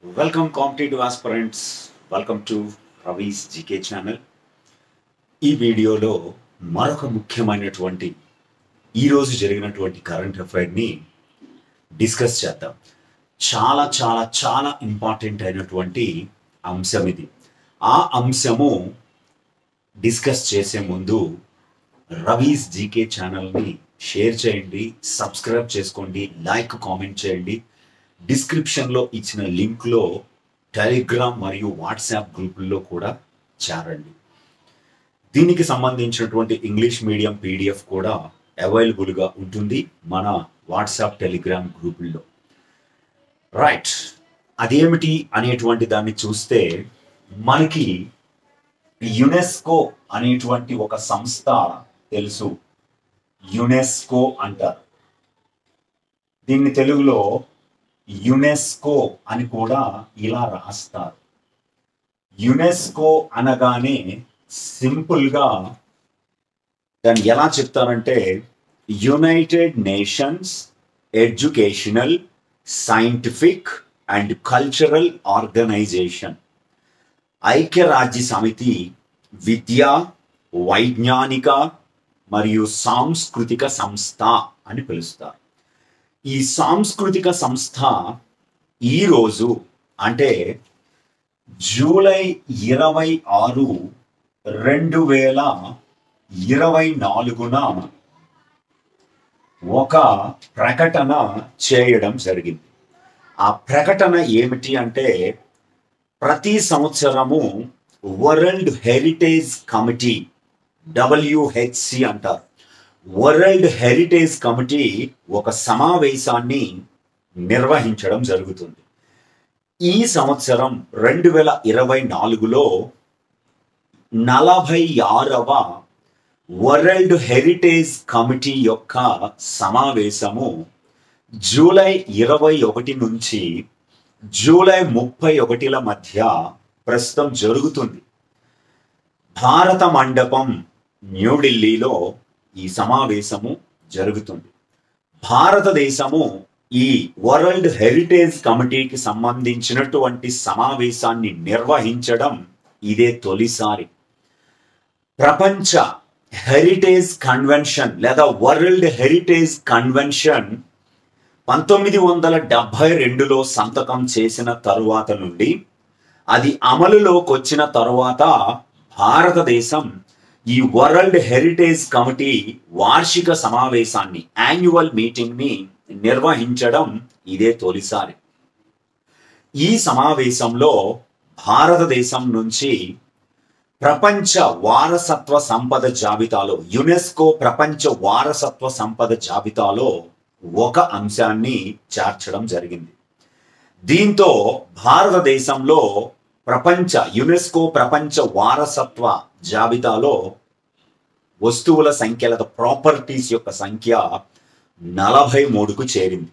Welcome competitive aspirants. Welcome to Ravi's GK channel. ఈ వీడియోలో మరొక ముఖ్యమైనటువంటి ఈరోజు జరిగినటువంటి కరెంట్ అఫైర్ని డిస్కస్ చేద్దాం. చాలా చాలా చాలా ఇంపార్టెంట్ అయినటువంటి అంశం ఇది. ఆ అంశము డిస్కస్ చేసే ముందు రవీస్ జీకే ఛానల్ని షేర్ చేయండి, సబ్స్క్రైబ్ చేసుకోండి, లైక్ కామెంట్ చేయండి. డిస్క్రిప్షన్లో ఇచ్చిన లింక్లో టెలిగ్రామ్ మరియు వాట్సాప్ గ్రూపుల్లో కూడా చేరండి. దీనికి సంబంధించినటువంటి ఇంగ్లీష్ మీడియం పీడిఎఫ్ కూడా అవైలబుల్గా ఉంటుంది మన వాట్సాప్ టెలిగ్రామ్ గ్రూపుల్లో. రైట్, అదేమిటి అనేటువంటి దాన్ని చూస్తే మనకి యునెస్కో అనేటువంటి ఒక సంస్థ తెలుసు. యునెస్కో అంటారు దీన్ని, తెలుగులో యునెస్కో అని కూడా ఇలా రాస్తారు. యునెస్కో అనగానే సింపుల్గా దాన్ని ఎలా చెప్తారంటే United Nations Educational, Scientific and Cultural Organization. ఐక్యరాజ్య సమితి విద్యా, వైజ్ఞానిక మరియు సాంస్కృతిక సంస్థ అని పిలుస్తారు. ఈ సాంస్కృతిక సంస్థ ఈరోజు అంటే జూలై 26, 2024 ఒక ప్రకటన చేయడం జరిగింది. ఆ ప్రకటన ఏమిటి అంటే ప్రతి సంవత్సరము వరల్డ్ హెరిటేజ్ కమిటీ, WHC అంటారు, వరల్డ్ హెరిటేజ్ కమిటీ ఒక సమావేశాన్ని నిర్వహించడం జరుగుతుంది. ఈ సంవత్సరం 2024లో 46వ వరల్డ్ హెరిటేజ్ కమిటీ యొక్క సమావేశము జూలై 21 నుంచి జూలై 31 మధ్య ప్రస్తుతం జరుగుతుంది. భారత మండపం, న్యూఢిల్లీలో ఈ సమావేశము జరుగుతుంది. భారతదేశము ఈ వరల్డ్ హెరిటేజ్ కమిటీకి సంబంధించినటువంటి సమావేశాన్ని నిర్వహించడం ఇదే తొలిసారి. ప్రపంచ హెరిటేజ్ కన్వెన్షన్ లేదా వరల్డ్ హెరిటేజ్ కన్వెన్షన్ 1972లో సంతకం చేసిన తరువాత నుండి అది అమలులోకి వచ్చిన తరువాత భారతదేశం ఈ వరల్డ్ హెరిటేజ్ కమిటీ వార్షిక సమావేశాన్ని, యాన్యువల్ మీటింగ్ని నిర్వహించడం ఇదే తొలిసారి. ఈ సమావేశంలో భారతదేశం నుంచి ప్రపంచ వారసత్వ సంపద జాబితాలో, యునెస్కో ప్రపంచ వారసత్వ సంపద జాబితాలో ఒక అంశాన్ని చేర్చడం జరిగింది. దీంతో భారతదేశంలో యునెస్కో ప్రపంచ వారసత్వ జాబితాలో వస్తువుల సంఖ్య లేదా ప్రాపర్టీస్ యొక్క సంఖ్య 43కు చేరింది.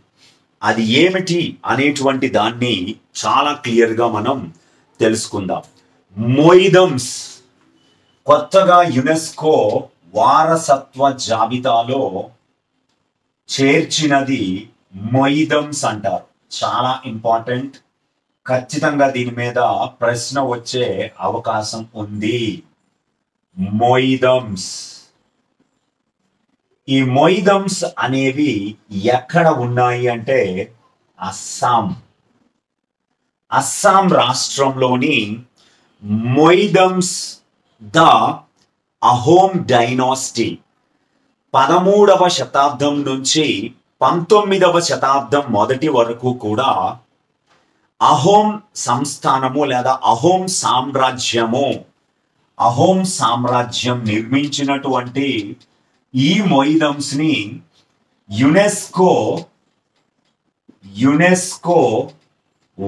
అది ఏమిటి అనేటువంటి దాన్ని చాలా క్లియర్గా మనం తెలుసుకుందాం. మొయిదమ్స్, కొత్తగా యునెస్కో వారసత్వ జాబితాలో చేర్చినది మొయిదమ్స్ అంటారు. చాలా ఇంపార్టెంట్, ఖచ్చితంగా దీని మీద ప్రశ్న వచ్చే అవకాశం ఉంది. మొయిదమ్స్, ఈ మొయిదమ్స్ అనేవి ఎక్కడ ఉన్నాయి అంటే అస్సాం రాష్ట్రంలోని మొయిదమ్స్ ద అహోమ్ డైనాసిటీ 13వ శతాబ్దం నుంచి 19వ శతాబ్దం మొదటి వరకు కూడా అహోమ్ సంస్థానము లేదా అహోమ్ సామ్రాజ్యం నిర్మించినటువంటి ఈ మొయిదమ్స్ ని యునెస్కో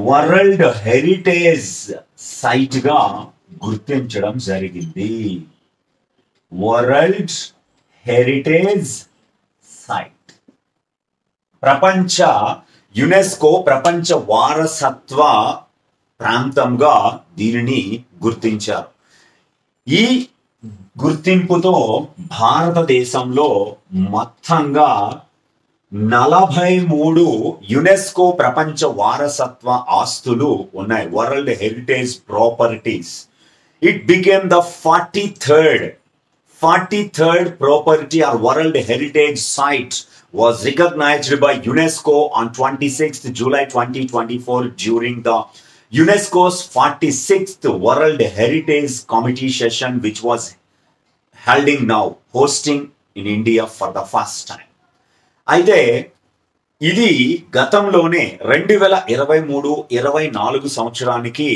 వరల్డ్ హెరిటేజ్ సైట్ గా గుర్తించడం జరిగింది. వరల్డ్ హెరిటేజ్ సైట్, యునెస్కో ప్రపంచ వారసత్వ ప్రాంతంగా దీనిని గుర్తించారు. ఈ గుర్తింపుతో భారతదేశంలో మొత్తంగా 43 యునెస్కో ప్రపంచ వారసత్వ ఆస్తులు ఉన్నాయి, world heritage properties. It became the 43rd property or world heritage site was recognized by UNESCO on 26th July 2024 during the UNESCO's 46th World Heritage Committee session, which was hosting in India for the first time. అయితే ఇది గతంలోనే 2023-24 సంవత్సరానికి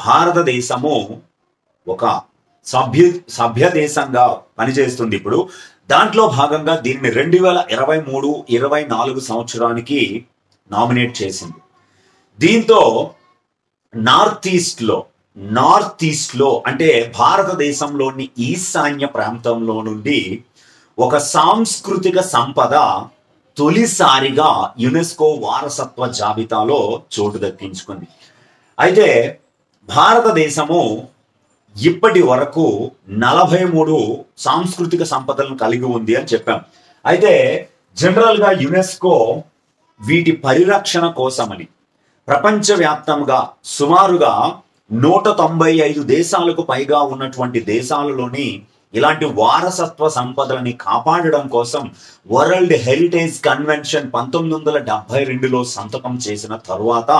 భారతదేశము ఒక సభ్య దేశంగా పనిచేస్తుంది. ఇప్పుడు దాంట్లో భాగంగా దీన్ని 2023-24 సంవత్సరానికి నామినేట్ చేసింది. దీంతో నార్త్ ఈస్ట్ లో అంటే భారతదేశంలోని ఈశాన్య ప్రాంతంలో నుండి ఒక సాంస్కృతిక సంపద తొలిసారిగా యునెస్కో వారసత్వ జాబితాలో చోటు దక్కించుకుంది. అయితే భారతదేశము ఇప్పటి వరకు 43 సాంస్కృతిక సంపదలను కలిగి ఉంది అని చెప్పాం. అయితే జనరల్ గా యునెస్కో వీటి పరిరక్షణ కోసమని ప్రపంచవ్యాప్తంగా సుమారుగా 195 దేశాలకు పైగా ఉన్నటువంటి దేశాలలోని ఇలాంటి వారసత్వ సంపదలని కాపాడడం కోసం వరల్డ్ హెరిటేజ్ కన్వెన్షన్ 1972లో సంతకం చేసిన తరువాత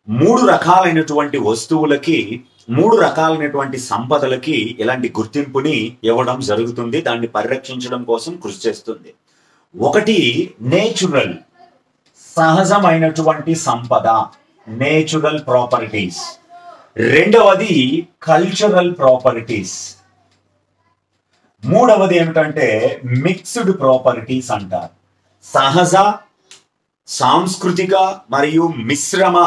3 రకాలైనటువంటి వస్తువులకి 3 రకాలైనటువంటి సంపదలకి ఇలాంటి గుర్తింపుని ఇవ్వడం జరుగుతుంది. దాన్ని పరిరక్షించడం కోసం కృషి చేస్తుంది. ఒకటి నేచురల్, సహజమైనటువంటి సంపద, నేచురల్ ప్రాపర్టీస్. రెండవది కల్చరల్ ప్రాపర్టీస్. మూడవది ఏమిటంటే మిక్స్డ్ ప్రాపర్టీస్ అంటారు. సహజ, సాంస్కృతిక మరియు మిశ్రమ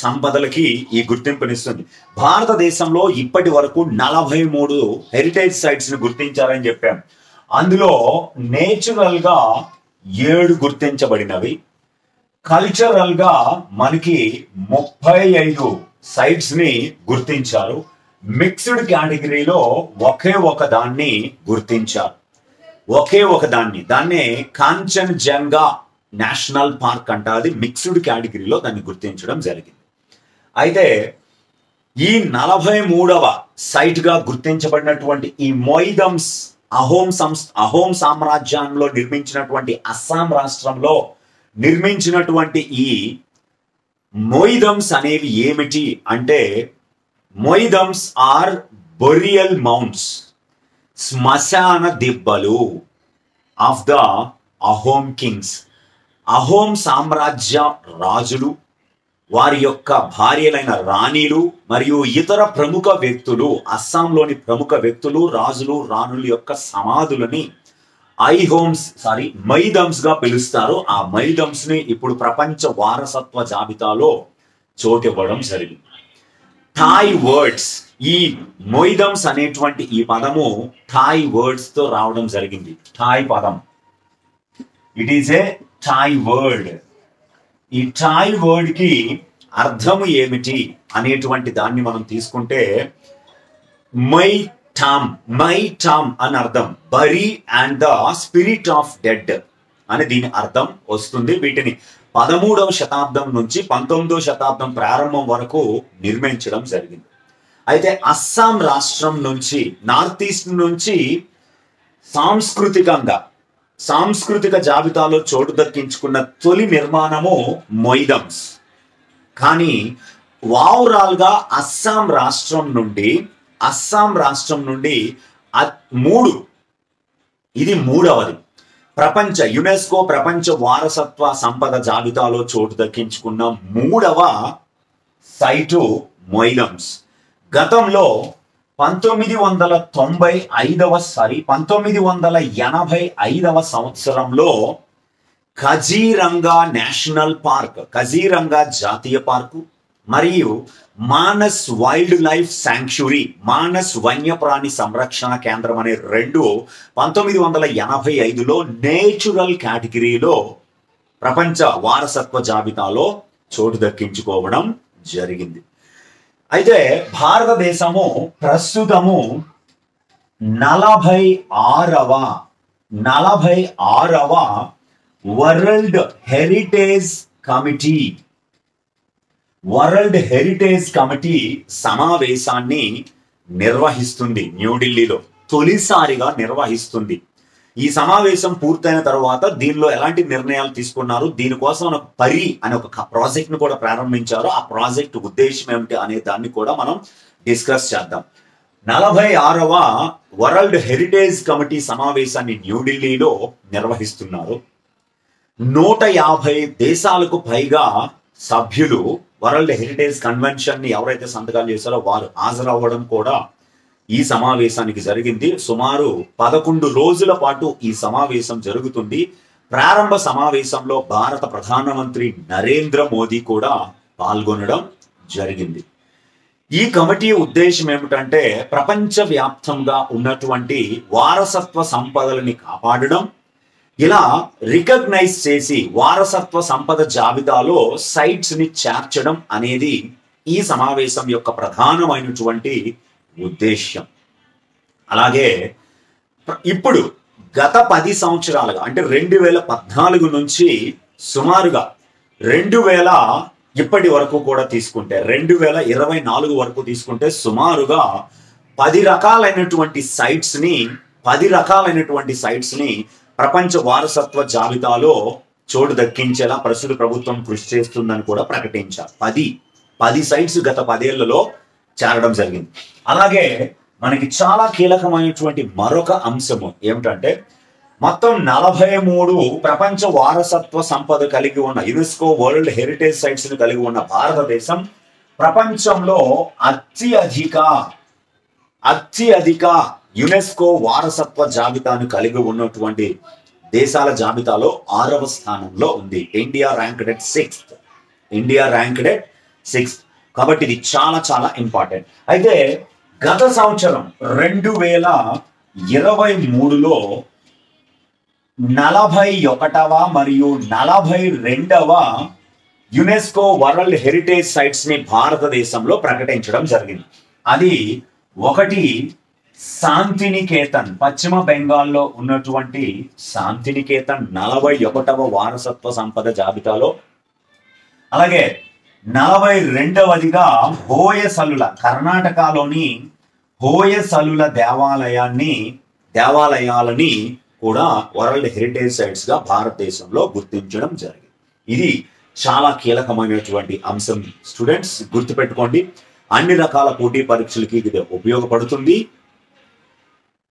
సంపదలకి ఈ గుర్తింపునిస్తుంది. భారతదేశంలో ఇప్పటి వరకు 43 హెరిటేజ్ సైట్స్ ని గుర్తించారని చెప్పాం. అందులో నేచురల్ గా 7 గుర్తించబడినవి, కల్చరల్ గా మనకి 35 సైట్స్ ని గుర్తించారు. మిక్స్డ్ కేటగిరీలో ఒకే ఒక దాన్ని గుర్తించారు. దాన్నే కాంచన్జంగా నేషనల్ పార్క్ అంట. అది మిక్స్డ్ కేటగిరీలో దాన్ని గుర్తించడం జరిగింది. అయితే ఈ 43వ సైట్ గా గుర్తించబడినటువంటి ఈ మొయిదమ్స్ అహోం సామ్రాజ్యంలో నిర్మించినటువంటి అస్సాం రాష్ట్రంలో నిర్మించినటువంటి ఈ మొయిదమ్స్ అనేవి ఏమిటి అంటే మొయిదమ్స్ ఆర్ బొరియల్ మౌంట్స్, శ్మశాన దిబ్బలు of the Ahom kings. Ahom సామ్రాజ్య రాజులు, వారి యొక్క భార్యలైన రాణీలు మరియు ఇతర ప్రముఖ వ్యక్తులు, అస్సాంలోని ప్రముఖ వ్యక్తులు, రాజులు, రాణుల యొక్క సమాధులని మొయిదమ్స్ గా పిలుస్తారు. ఆ మొయిదమ్స్ ని ఇప్పుడు ప్రపంచ వారసత్వ జాబితాలో చోటివ్వడం జరిగింది. థాయ్ వర్డ్స్, ఈ మొయిదమ్స్ అనేటువంటి ఈ పదము థాయ్ వర్డ్స్ తో రావడం జరిగింది. థాయ్ పదం, it is a Thai word. ఈ థాయ్ వర్డ్ కి అర్థము ఏమిటి అనేటువంటి దాన్ని మనం తీసుకుంటే మై టామ్ అని అర్థం. Bury and the spirit of dead అని దీని అర్థం వస్తుంది. వీటిని 13వ శతాబ్దం నుంచి 19వ శతాబ్దం ప్రారంభం వరకు నిర్మించడం జరిగింది. అయితే అస్సాం రాష్ట్రం నుంచి, నార్త్ ఈస్ట్ నుంచి సాంస్కృతిక జాబితాలో చోటు దక్కించుకున్న తొలి నిర్మాణము మొయిదమ్స్. కానీ ఓవరాల్ గా అస్సాం రాష్ట్రం నుండి ఇది మూడవది యునెస్కో ప్రపంచ వారసత్వ సంపద జాబితాలో చోటు దక్కించుకున్న 3వ సైటు మొయిదమ్స్. గతంలో 1985వ సంవత్సరంలో కజీరంగా నేషనల్ పార్క్, కజీరంగా జాతీయ పార్కు మరియు Manas wild life sanctuary, Manas వన్యప్రాణి సంరక్షణ కేంద్రం అనే 1985లో నేచురల్ కేటగిరీలో ప్రపంచ వారసత్వ జాబితాలో చోటు దక్కించుకోవడం జరిగింది. అయితే భారతదేశము ప్రస్తుతము 46వ వరల్డ్ హెరిటేజ్ కమిటీ సమావేశాన్ని నిర్వహిస్తుంది. న్యూఢిల్లీలో తొలిసారిగా నిర్వహిస్తుంది. ఈ సమావేశం పూర్తయిన తర్వాత దీనిలో ఎలాంటి నిర్ణయాలు తీసుకున్నారు, దీనికోసం పరి అనే ఒక ప్రాజెక్ట్ ను కూడా ప్రారంభించారు. ఆ ప్రాజెక్ట్ ఉద్దేశం ఏమిటి అనే దాన్ని కూడా మనం డిస్కస్ చేద్దాం. 46వ వరల్డ్ హెరిటేజ్ కమిటీ సమావేశాన్ని న్యూఢిల్లీలో నిర్వహిస్తున్నారు. 150 దేశాలకు పైగా సభ్యులు వరల్డ్ హెరిటేజ్ కన్వెన్షన్ ని ఎవరైతే సంతకాలు చేశారో వారు హాజరవ్వడం కూడా ఈ సమావేశానికి జరిగింది. సుమారు 11 రోజుల పాటు ఈ సమావేశం జరుగుతుంది. ప్రారంభ సమావేశంలో భారత ప్రధానమంత్రి నరేంద్ర మోదీ కూడా పాల్గొనడం జరిగింది. ఈ కమిటీ ఉద్దేశం ఏమిటంటే ప్రపంచవ్యాప్తంగా ఉన్నటువంటి వారసత్వ సంపదలని కాపాడడం, ఇలా రికగ్నైజ్ చేసి వారసత్వ సంపద జాబితాలో సైట్స్ ని చేర్చడం అనేది ఈ సమావేశం యొక్క ప్రధానమైనటువంటి ఉద్దేశ్యం. అలాగే ఇప్పుడు గత 10 సంవత్సరాలుగా అంటే 2014 నుంచి సుమారుగా 2000 ఇప్పటి వరకు కూడా తీసుకుంటే 2024 వరకు తీసుకుంటే సుమారుగా 10 రకాలైనటువంటి సైట్స్ ని ప్రపంచ వారసత్వ జాబితాలో చోటు దక్కించేలా ప్రస్తుత ప్రభుత్వం కృషి చేస్తుందని కూడా ప్రకటించారు. 10 సైట్స్ గత 10 ఏళ్లలో చేరడం జరిగింది. అలాగే మనకి చాలా కీలకమైనటువంటి మరొక అంశము ఏమిటంటే మొత్తం 43 ప్రపంచ వారసత్వ సంపద కలిగి ఉన్న యునెస్కో వరల్డ్ హెరిటేజ్ సైట్స్ ని కలిగి ఉన్న భారతదేశం ప్రపంచంలో అత్యధిక యునెస్కో వారసత్వ జాబితాను కలిగి ఉన్నటువంటి దేశాల జాబితాలో 6వ స్థానంలో ఉంది. India ranked at 6th. కాబట్టి ఇది చాలా చాలా ఇంపార్టెంట్. అయితే గత సంవత్సరం 2023లో 41వ మరియు 42వ యునెస్కో వరల్డ్ హెరిటేజ్ సైట్స్ ని భారతదేశంలో ప్రకటించడం జరిగింది. అది ఒకటి శాంతినికేతన్, పశ్చిమ బెంగాల్లో ఉన్నటువంటి శాంతినికేతన్ 41వ వారసత్వ సంపద జాబితాలో. అలాగే 42వదిగా హోయసలుల, కర్ణాటకలోని హోయసలుల దేవాలయాలని కూడా వరల్డ్ హెరిటేజ్ సైట్స్ గా భారతదేశంలో గుర్తించడం జరిగింది. ఇది చాలా కీలకమైనటువంటి అంశం. స్టూడెంట్స్ గుర్తుపెట్టుకోండి, అన్ని రకాల పోటీ పరీక్షలకి ఇది ఉపయోగపడుతుంది.